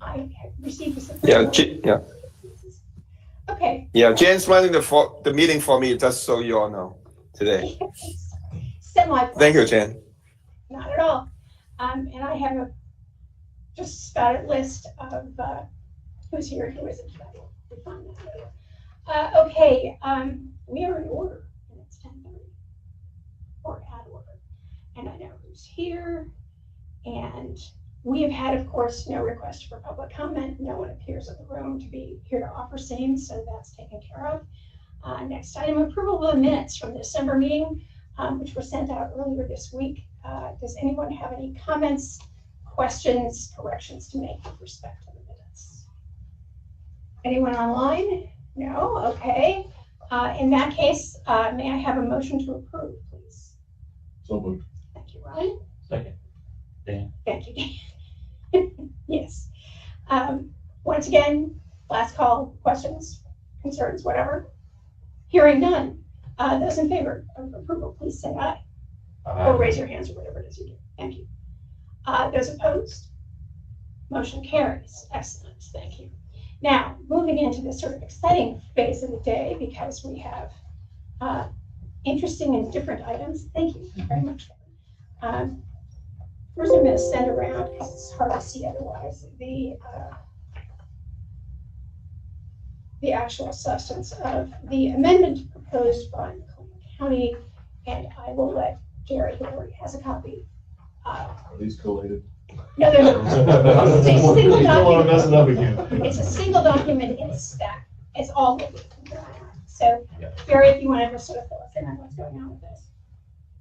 I have received this. Yeah. Okay. Yeah, Jan's running the meeting for me, just so you all know, today. Thank you, Jan. Not at all. And I have just about a list of who's here and who isn't. Okay, we are in order, and it's 10:30, or out of order. And I know who's here, and we have had, of course, no request for public comment. No one appears in the room to be here to offer same, so that's taken care of. Next item, approval of the minutes from the December meeting, which were sent out earlier this week. Does anyone have any comments, questions, corrections to make with respect to the minutes? Anyone online? No? Okay. In that case, may I have a motion to approve, please? So moved. Thank you, Ryan. Second. Dan. Thank you, Dan. Yes. Once again, last call, questions, concerns, whatever. Hearing none. Those in favor of approval, please say aye. Or raise your hands or whatever it is you do. Thank you. Those opposed? Motion carries. Excellent. Thank you. Now, moving into this sort of exciting phase of the day, because we have interesting and different items. Thank you very much. First, I'm going to send around, because it's hard to see otherwise, the actual substance of the amendment proposed by McLean County, and I will let Gary, who already has a copy. Are these collated? No, they're not. It's a single document. It's a single document in a stack. It's all of it. So, Gary, if you want to just sort of fill us in on what's going on with this.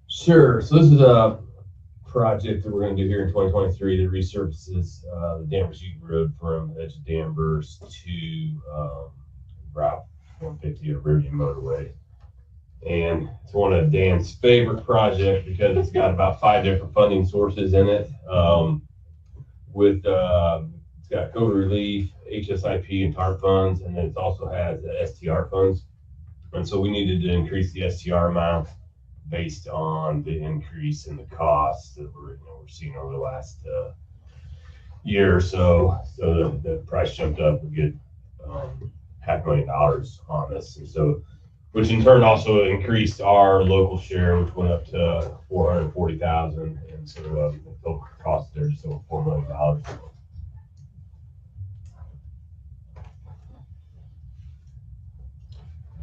Sure. So this is a project that we're going to do here in 2023 that resurfaces the Danvers Eaton Road from the edge of Danvers to Route 150 or Rivian Motorway. And it's one of Dan's favorite projects because it's got about 5 different funding sources in it. It's got COVID relief, HSIP, and TARP funds, and then it also has the STR funds. And so we needed to increase the STR amount based on the increase in the costs that we're seeing over the last year or so. So the price jumped up. We get $500,000 on this, and so, which in turn also increased our local share, which went up to $440,000, and so the total cost there is over $4 million.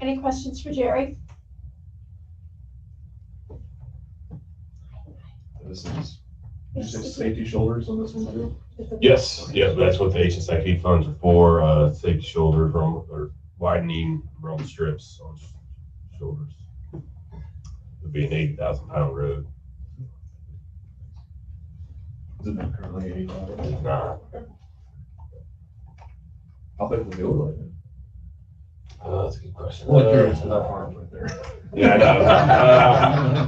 Any questions for Jerry? This is, you say safety shoulders on this one too? Yes, yeah, that's what the HSIP funds are for, safety shoulders, or widening rumble strips on shoulders. It'd be an 80,000 pound road. Is it not currently 80,000? It's not. How big was the overlay? That's a good question. Well, curious to that part right there. Yeah, I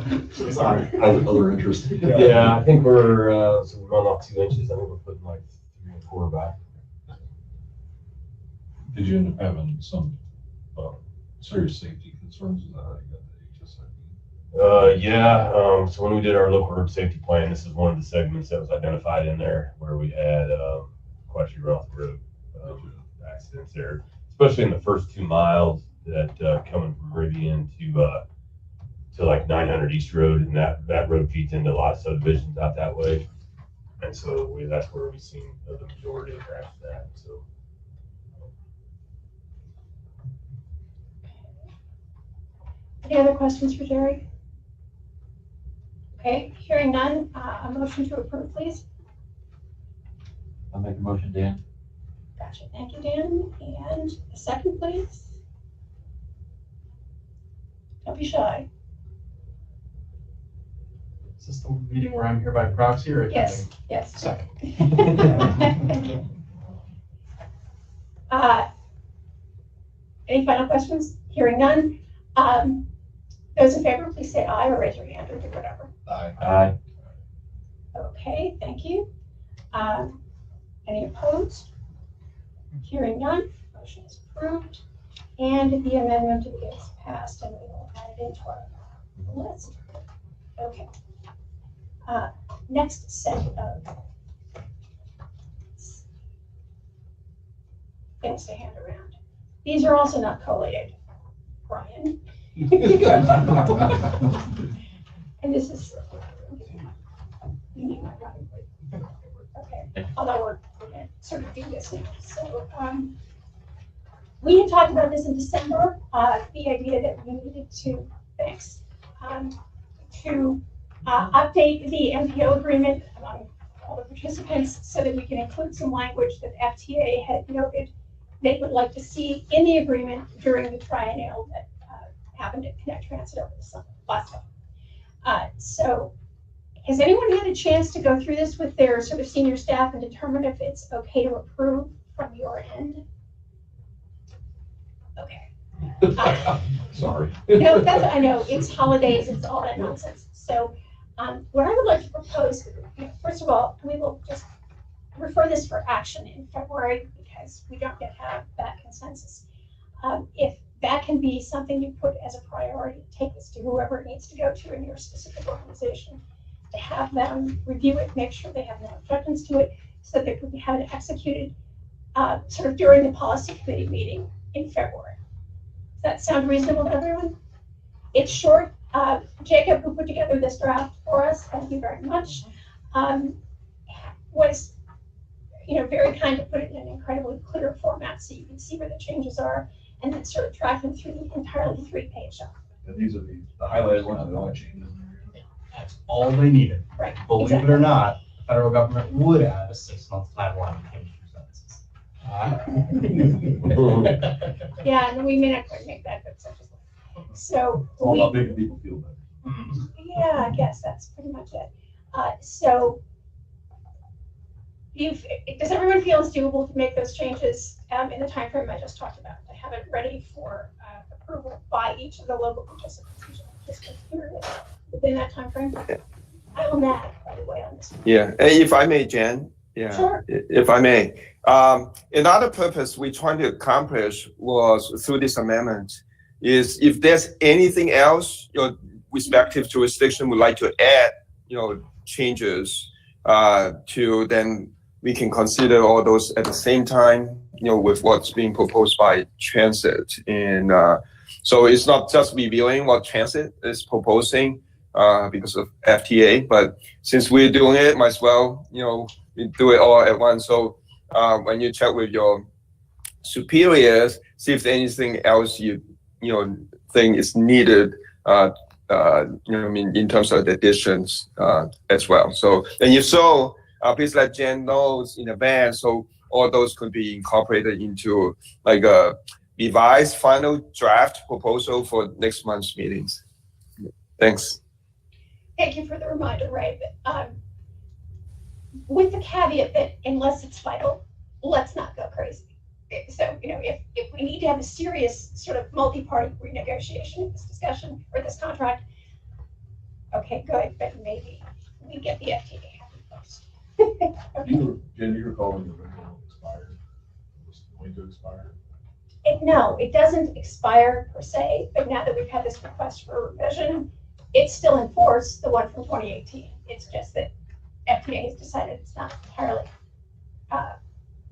know. Sorry, other interest. Yeah, I think we're so we're going off 2 inches. I think we're putting like 3 1/4 back. Did you end up having some serious safety concerns? Is that how you got the HSIP? Yeah. So when we did our local road safety plan, this is one of the segments that was identified in there where we had quite a few run off the road accidents there, especially in the first 2 miles that coming from Rivian to like 900 East Road, and that road feeds into a lot of subdivisions out that way, and so that's where we've seen the majority of that. So. Any other questions for Jerry? Okay, hearing none, a motion to approve, please. I'll make a motion, Dan. Gotcha, thank you, Dan. And a second, please. Don't be shy. Is this the meeting where I'm here by proxy or? Yes, yes. Second. Thank you. Any final questions? Hearing none. Those in favor, please say aye or raise your hand or do whatever. Aye. Okay, thank you. Any opposed? Hearing none, motion is approved. And the amendment is passed, and we will add it into our list. Okay. Next set of things to hand around. These are also not collated, Brian. And this is, okay, although we're gonna sort of do this now. So we had talked about this in December, the idea that we needed to fix, to update the MPO agreement among all the participants so that we can include some language that FTA had noted they would like to see in the agreement during the triennial that happened at Connect Transit over the summer, last summer. So has anyone had a chance to go through this with their sort of senior staff and determine if it's okay to approve from your end? Okay. Sorry. No, that's, I know, it's holidays, it's all that nonsense. So what I would like to propose, first of all, we will just refer this for action in February because we don't yet have that consensus. If that can be something you put as a priority, take this to whoever it needs to go to in your specific organization, to have them review it, make sure they have no objections to it, so that we can have it executed sort of during the policy committee meeting in February. Does that sound reasonable to everyone? It's short. Jacob, who put together this draft for us, thank you very much, was very kind to put it in an incredibly clear format so you can see where the changes are and then sort of track them through the entirely 3-page document. And these are the highlighted ones that only changes. That's all they needed. Right. Believe it or not, the federal government would add a 6-month timeline to change your census. Yeah, and we may not quite make that, but such as that. So It's all about making people feel better. yeah, I guess that's pretty much it. So does everyone feel it's doable to make those changes in the time frame I just talked about, to have it ready for approval by each of the local participants within that time frame? I will nag, by the way, on this one. Yeah, and if I may, Jen, Sure. if I may, another purpose we're trying to accomplish was through this amendment is if there's anything else your respective jurisdiction would like to add, changes to, then we can consider all those at the same time, with what's being proposed by Transit. And so it's not just reviewing what Transit is proposing because of FTA, but since we're doing it, might as well, we do it all at once. So when you check with your superiors, see if there's anything else you think is needed, in terms of the additions as well. So, and if so, please let Jen know in advance so all those could be incorporated into like a revised final draft proposal for next month's meetings. Thanks. Thank you for the reminder, Ray. With the caveat that unless it's vital, let's not go crazy. So, if we need to have a serious sort of multi-party renegotiation of this discussion or this contract, okay, good, but maybe we get the FTA happy first. Okay. Jen, you recall when the original expired? It was going to expire? No, it doesn't expire per se, but now that we've had this request for revision, it's still in force, the one from 2018. It's just that FTA has decided it's not entirely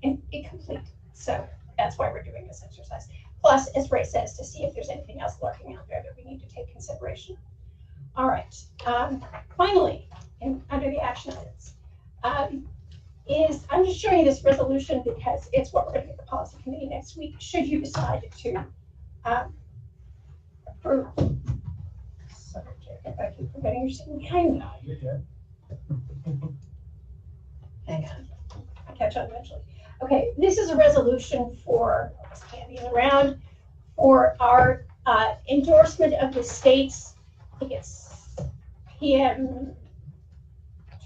incomplete. So that's why we're doing this exercise. Plus, as Ray says, to see if there's anything else lurking out there that we need to take consideration. All right. Finally, under the action items, I'm just showing you this resolution because it's what we're going to get the policy committee next week, should you decide to approve. Sorry, Jacob, I keep forgetting you're sitting behind me. You're good. Hang on, I'll catch on eventually. Okay, this is a resolution for, standing around, for our endorsement of the state's, I think it's PM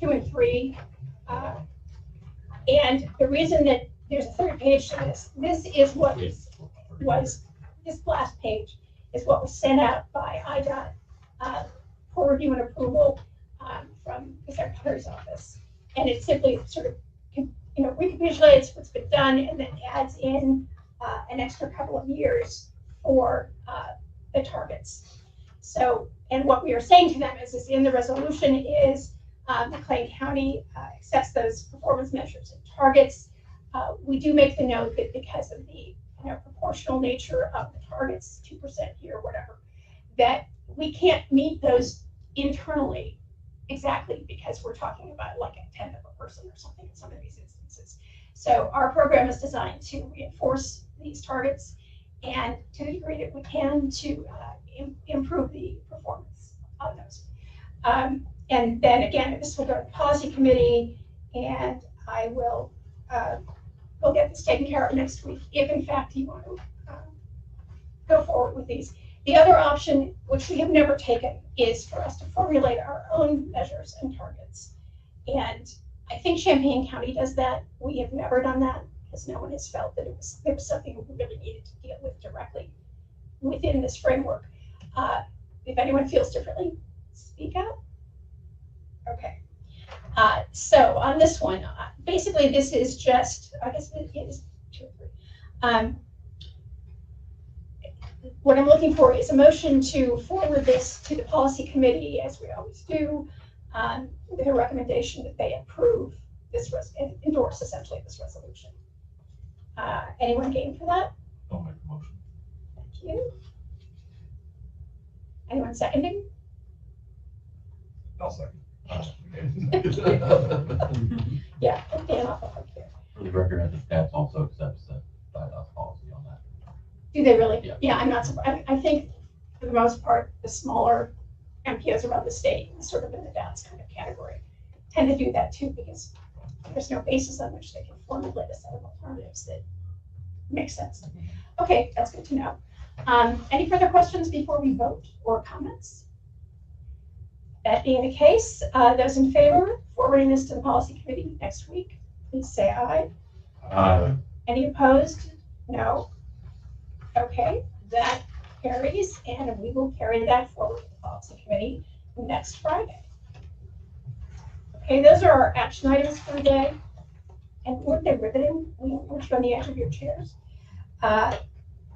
2 and 3. And the reason that there's a third page to this is what was, this last page is what was sent out by IDOT for review and approval from the Secretary's office. And it simply sort of, recapitulates what's been done and then adds in an extra couple of years for the targets. So, and what we are saying to them is in the resolution is McLean County accepts those performance measures and targets. We do make the note that because of the proportional nature of the targets, 2% here, whatever, that we can't meet those internally exactly because we're talking about like a tenth of a person or something in some of these instances. So our program is designed to reinforce these targets and to the degree that we can to improve the performance of those. And then again, this will go to the policy committee, and I will we'll get this taken care of next week if in fact you want to go forward with these. The other option, which we have never taken, is for us to formulate our own measures and targets. And I think Champaign County does that. We have never done that because no one has felt that it was something we really needed to deal with directly within this framework. If anyone feels differently, speak out. Okay. So on this one, basically this is just, I guess it is 2 or 3. What I'm looking for is a motion to forward this to the policy committee, as we always do, with a recommendation that they approve this, endorse essentially this resolution. Anyone game for that? I'll make a motion. Thank you. Anyone seconding? I'll second. Yeah, Dan off the hook here. For the record, I think staff also accepts the bylaws policy on that. Do they really? Yeah. Yeah, I'm not surprised. I think for the most part, the smaller MPOs around the state, sort of in the DATS kind of category, tend to do that too, because there's no basis on which they can formulate a set of alternatives that makes sense. Okay, that's good to know. Any further questions before we vote or comments? That being the case, those in favor, forwarding this to the policy committee next week, please say aye. Aye. Any opposed? No. Okay, that carries, and we will carry that forward to the policy committee next Friday. Okay, those are our action items for the day. And weren't they riveting? Weren't you on the edge of your chairs?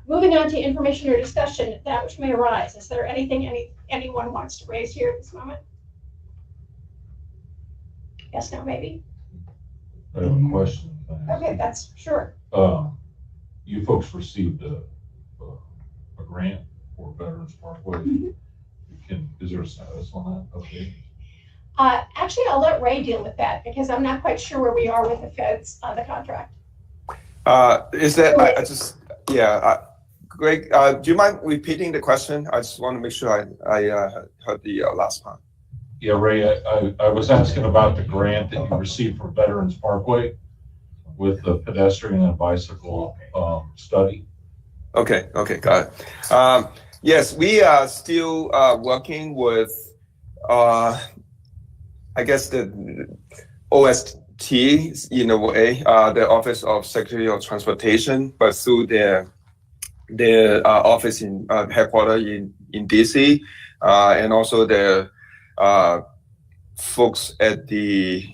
Moving on to information or discussion, that which may arise. Is there anything anyone wants to raise here at this moment? Yes, no, maybe? I have a question. Okay, that's sure. You folks received a grant for Veterans Parkway. Mhm. Is there a status on that? Okay. Actually, I'll let Ray deal with that because I'm not quite sure where we are with the feds on the contract. Is that, I just, yeah, Greg, do you mind repeating the question? I just want to make sure I heard the last part. Yeah, Ray, I was asking about the grant that you received for Veterans Parkway with the pedestrian and bicycle study. Okay, got it. Yes, we are still working with, I guess the OST, in a way, the Office of Secretary of Transportation, but through their office in headquarters in DC, and also the folks at the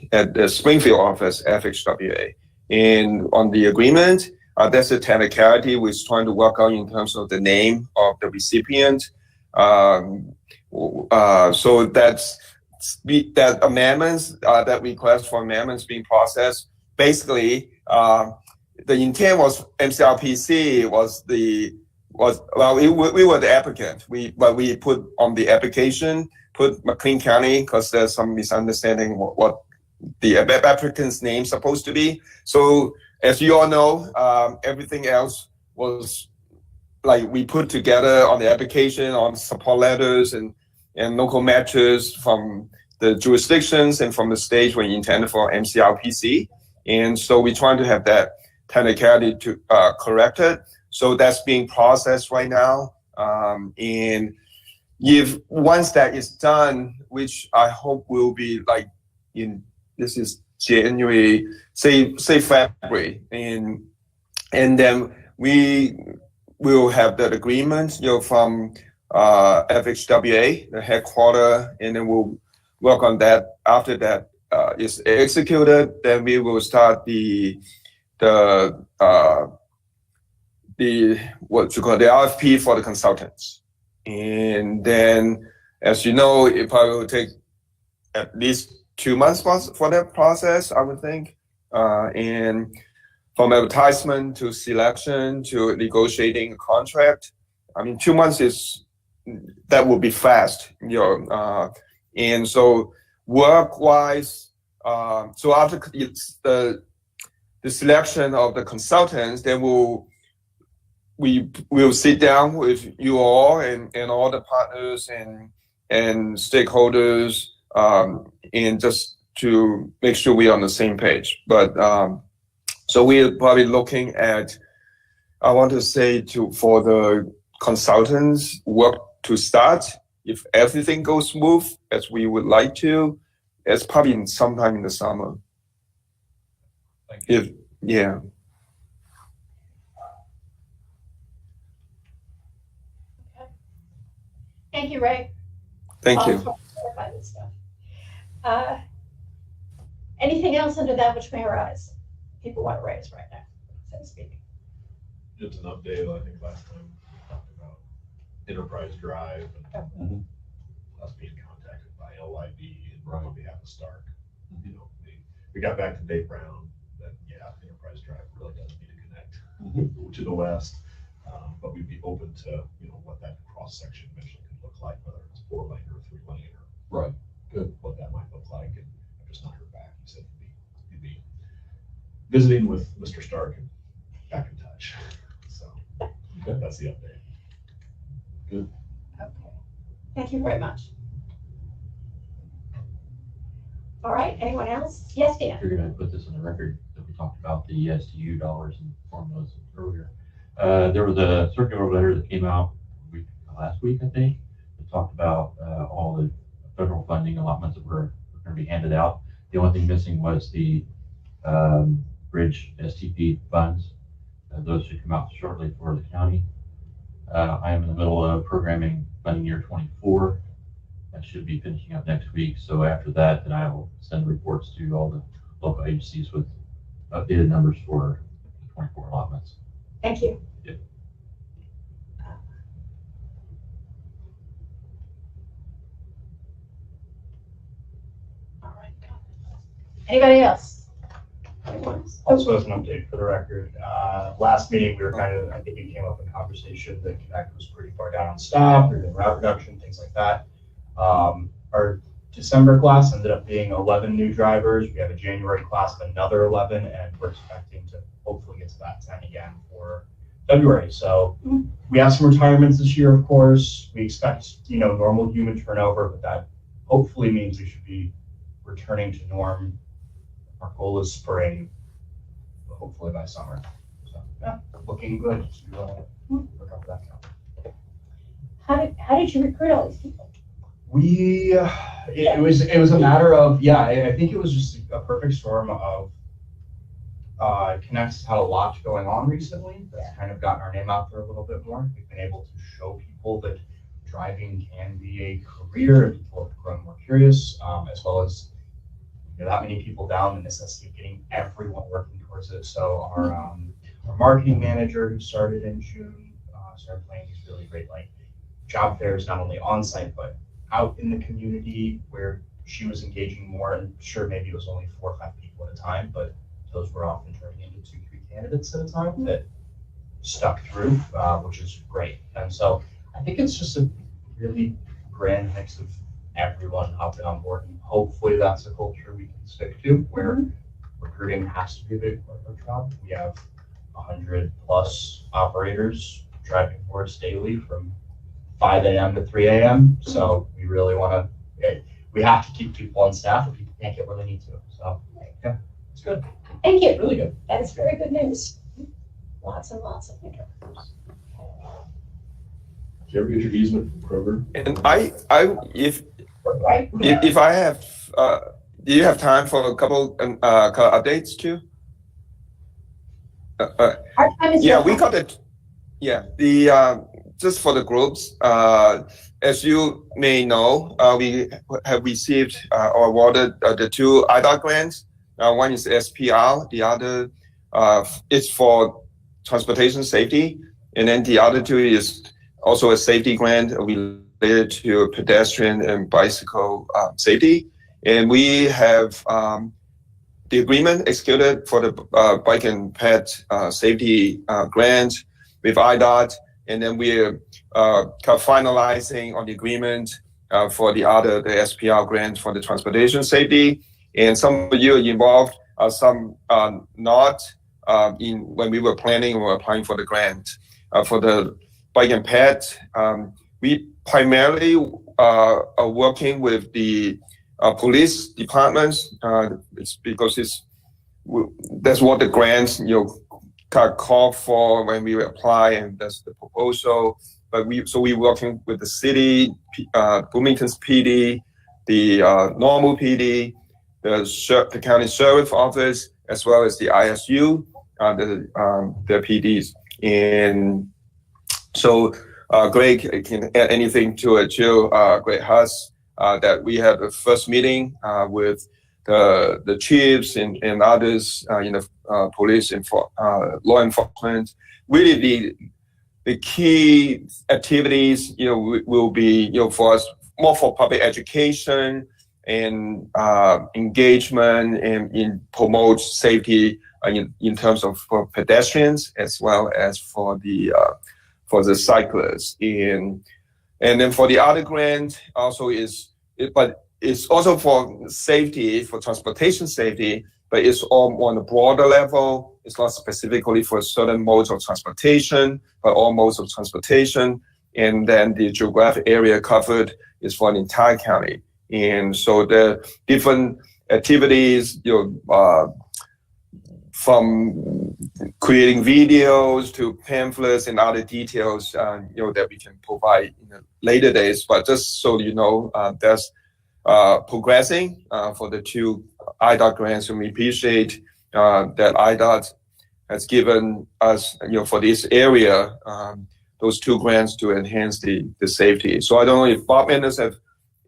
Springfield office, FHWA. And on the agreement, that's the technicality we're trying to work out in terms of the name of the recipient. So that amendments, that request for amendments being processed, basically, the intent was MCRPC we were the applicant. But we put on the application, put McLean County, because there's some misunderstanding what the applicant's name is supposed to be. So as you all know, everything else was like we put together on the application, on support letters and local matches from the jurisdictions and from the state were intended for MCRPC. And so we're trying to have that technicality to corrected. So that's being processed right now. And once that is done, which I hope will be like this is January, say February, and then we will have that agreement, from FHWA, the headquarters, and then we'll work on that. After that is executed, then we will start the RFP for the consultants. And then, as you know, it probably will take at least 2 months for that process, I would think. And from advertisement to selection to negotiating a contract. I mean, 2 months that will be fast, and so work-wise, so after the selection of the consultants, then we will sit down with you all and all the partners and stakeholders, and just to make sure we're on the same page. But so we're probably looking at, I want to say, for the consultants work to start, if everything goes smooth as we would like to, it's probably sometime in the summer. Thank you. Yeah. Thank you, Ray. Thank you. I'll clarify this stuff. Anything else under that which may arise? People want to raise right now, so to speak. Just an update, I think last time we talked about Enterprise Drive and us being contacted by LIB and on behalf of Stark. You know, we got back to Dave Brown that, yeah, Enterprise Drive really does need to connect to the west, but we'd be open to, you know, what that cross section eventually could look like, whether it's 4-lane or 3-lane or Right. good, what that might look like. And I've just not heard back. He said he'd be visiting with Mr. Stark and back in touch. So that's the update. Okay. Thank you very much. All right, anyone else? Yes, Dan? You're gonna put this on the record that we talked about the STU dollars and formulas earlier. There was a circular letter that came out last week, I think, that talked about all the federal funding allotments that were going to be handed out. The only thing missing was the bridge STP funds. Those should come out shortly for the county. I am in the middle of programming funding year 24. That should be finishing up next week. So after that, then I will send reports to all the local agencies with updated numbers for the 24 allotments. Thank you. Yep. All right. Anybody else? Anyone else? Also, as an update for the record, last meeting, we were I think it came up in conversation that Connect was pretty far down on staff, we were doing route reduction, things like that. Our December class ended up being 11 new drivers. We have a January class of another 11, and we're expecting to hopefully get to that 10 again for February. So we have some retirements this year, of course. We expect, normal human turnover, but that hopefully means we should be returning to norm. Our goal is spring, hopefully by summer. So yeah, looking good to recover that count. How did you recruit all these people? It was a matter of, I think it was just a perfect storm of Connect's had a lot going on recently. That's kind of gotten our name out there a little bit more. We've been able to show people that driving can be a career, and people have grown more curious, as well as that many people down, the necessity of getting everyone working towards it. So our marketing manager, who started in June, started playing these really great job fairs, not only on site but out in the community, where she was engaging more. And sure, maybe it was only 4 or 5 people at a time, but those were often turning into 2-3 candidates at a time that stuck through, which is great. And so I think it's just a really grand mix of everyone hopping on board, and hopefully that's a culture we can stick to, where recruiting has to be a big part of our job. We have 100+ operators driving for us daily from 5 a.m. to 3 a.m. So we really want to, we have to keep people on staff, if people can't get where they need to. So yeah, it's good. Thank you. Really good. That is very good news. Lots and lots of interviews. Did you ever get your easement from Kroger? And Right. if I have, do you have time for a couple updates too? Our time is Yeah, up. we got it. Yeah, just for the groups, as you may know, we have received or awarded the 2 IDOT grants. One is SPR, the other is for transportation safety, and then the other 2 is also a safety grant related to pedestrian and bicycle safety. And we have the agreement executed for the bike and pet safety grant with IDOT, and then we're finalizing on the agreement for the SPR grant for the transportation safety. And some of you are involved, some not when we were planning or applying for the grant. For the bike and pet, we primarily are working with the police departments. It's because that's what the grants call for when we apply, and that's the proposal. But we're working with the city, Bloomington's PD, the Normal PD, the county sheriff office, as well as the ISU, the PDs. And so Greg can add anything to it too. Greg Huss, that we had the first meeting with the chiefs and others in the police and law enforcement. Really, the key activities, will be, for us, more for public education and engagement and in promote safety in terms of for pedestrians as well as for the cyclists. And then for the other grant also but it's also for safety, for transportation safety, but it's all on a broader level. It's not specifically for certain modes of transportation, but all modes of transportation. And then the geographic area covered is for an entire county. And so the different activities, from creating videos to pamphlets and other details, that we can provide in the later days. But just so you know, that's progressing for the two IDOT grants, and we appreciate that IDOT has given us, for this area, those two grants to enhance the safety. So I don't know if Bob Mendes have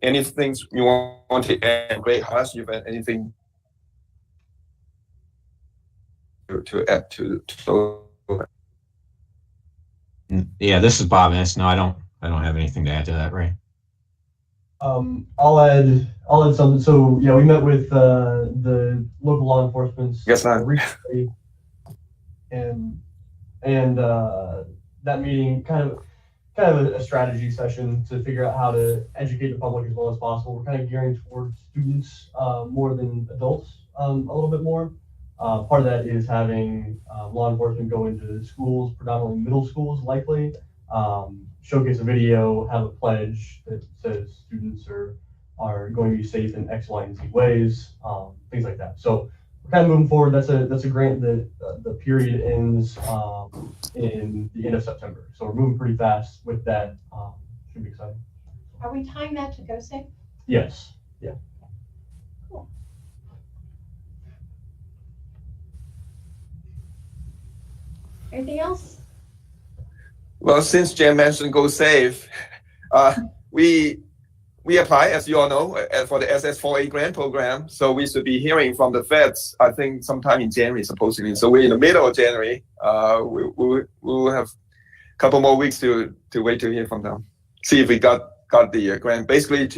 anything you want to add. Great, Huss, you've had anything to add to Yeah, this is Bob Mendes. No, I don't have anything to add to that, Ray. I'll add something. So yeah, we met with the local law enforcement recently, and that meeting kind of a strategy session to figure out how to educate the public as well as possible. We're kind of gearing towards students more than adults a little bit more. Part of that is having law enforcement go into schools, predominantly middle schools, likely. Showcase a video, have a pledge that says students are going to be safe in X, Y, and Z ways, things like that. So we're kind of moving forward. That's a grant that the period ends in the end of September. So we're moving pretty fast with that. Should be exciting. Are we tying that to Go Safe? Yes. Yeah. Cool. Anything else? Well, since Jen mentioned Go Safe, we apply, as you all know, for the SS4A grant program. So we should be hearing from the feds, I think, sometime in January, supposedly. So we're in the middle of January. We'll have a couple more weeks to wait to hear from them. See if we got the grant. Basically,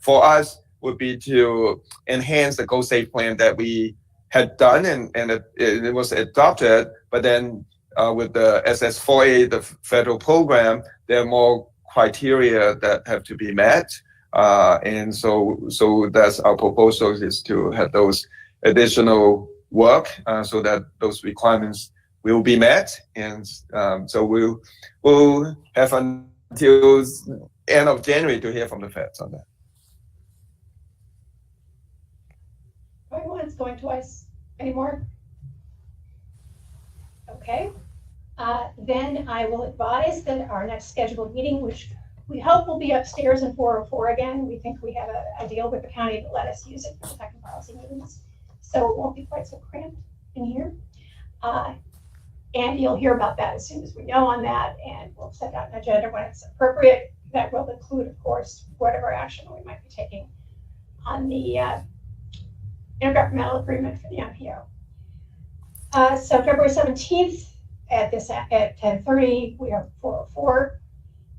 for us would be to enhance the Go Safe plan that we had done, and it was adopted, but then with the SS4A, the federal program, there are more criteria that have to be met. And so that's our proposal, is to have those additional work so that those requirements will be met. And so we'll have until end of January to hear from the feds on that. Going once, going twice. Any more? Okay. Then I will advise that our next scheduled meeting, which we hope will be upstairs in 404 again. We think we have a deal with the county to let us use it for tech and policy meetings, so it won't be quite so cramped in here. And you'll hear about that as soon as we know on that, and we'll set out an agenda when it's appropriate. That will include, of course, whatever action we might be taking on the intergovernmental agreement for the MPO. So February 17th at 10:30, we have 404,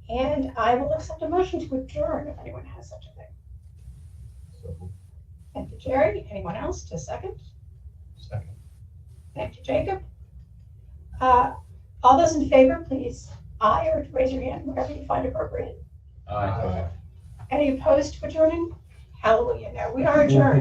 and I will accept a motion to adjourn if anyone has such a thing. Thank you, Jerry. Anyone else to second? Second. Thank you, Jacob. All those in favor, please, aye, or raise your hand, whatever you find appropriate. Aye. Any opposed to adjourning? Hallelujah, no, we are adjourned.